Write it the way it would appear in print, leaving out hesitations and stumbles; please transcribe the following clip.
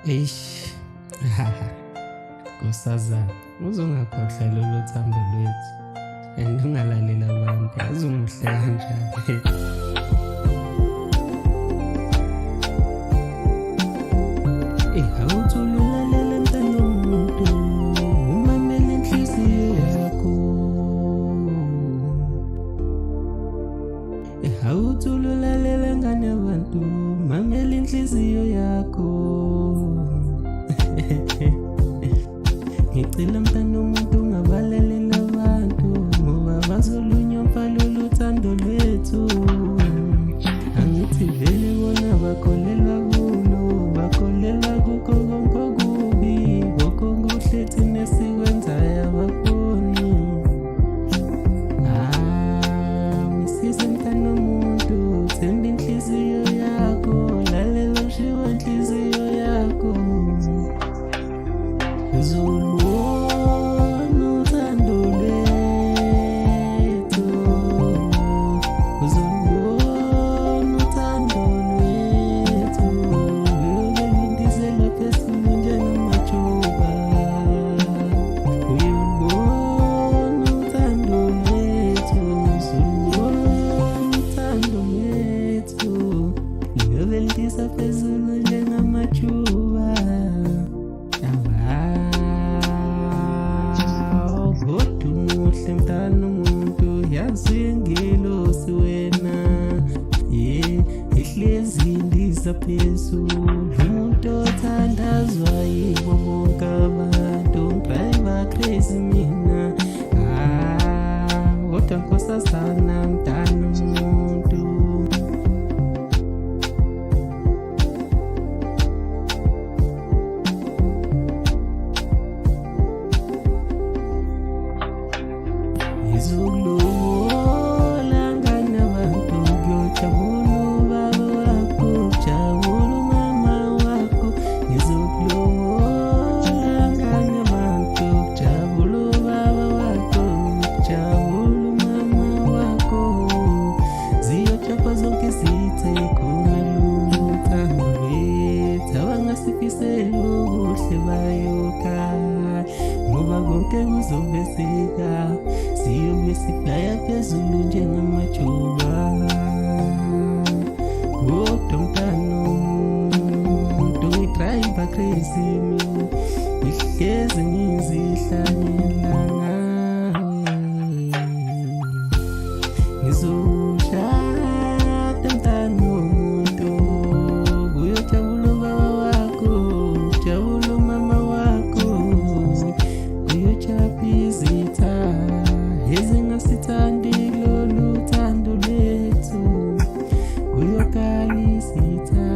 Eish, Nkosazana, uzongakhohlwa lolu thando lwethu and ungalalela abantu, yazi umuhle kanjani. Awuthi ulalela mntana womuntu, umamele inhliziyo yakho. Awuthi ulalela ngane yabantu, mamele inhliziyo yakho. Ngicela mntana womuntu ungabalalela abantu, ngoba bazolunyomfa lolu thando lwethu. Angithi vele bona bakholelwa kulo, bakholelwa kukho konke okubi, konke okuhle thina esikwenzayo abakuboni. Msize mntana womuntu, themba inhliziyo yakho, lalela ushiwo inhliziyo yakho. Uzolubona uthando lwethu, uzolubona uthando lwethu, uyolindizela phezulu njengamajuba. Uyolubona uthando lwethu, uzolubona uthando lwethu, uyolindisa phezulu njengamajuba. Kodwa umuhle mntana womuntu, yazi ingelosi wena, ihlezi indiza phezulu, umuntu othandazwa yibo bonke abantu, ngidrayiva crazy mina. Kodwa Nkosazana mntana womuntu. Izolobola ngane yabantu, kuyojabula ubaba wakho, kujabula umama wakho. Izolobola ngane yabantu, kujabula ubaba wakho, kujabula umama wakho. Ziyojabula zonke izitha khona lolu thando lwethu, abangasifiseli ubuhle bayokhala, ngoba konke kuzobe sika, siyobe siflya phezulu njengamajuba. Kodwa mntana womuntu, ngidrayiva crazy mina, ngihlezi ngizihlanyela ngawe. Ngizoshada mntana womuntu, kuyojabula ubaba wakho, kujabula umama wakho, kuyojabula izitha ezingasithandi lolu thando lwethu, kuyokala izitha.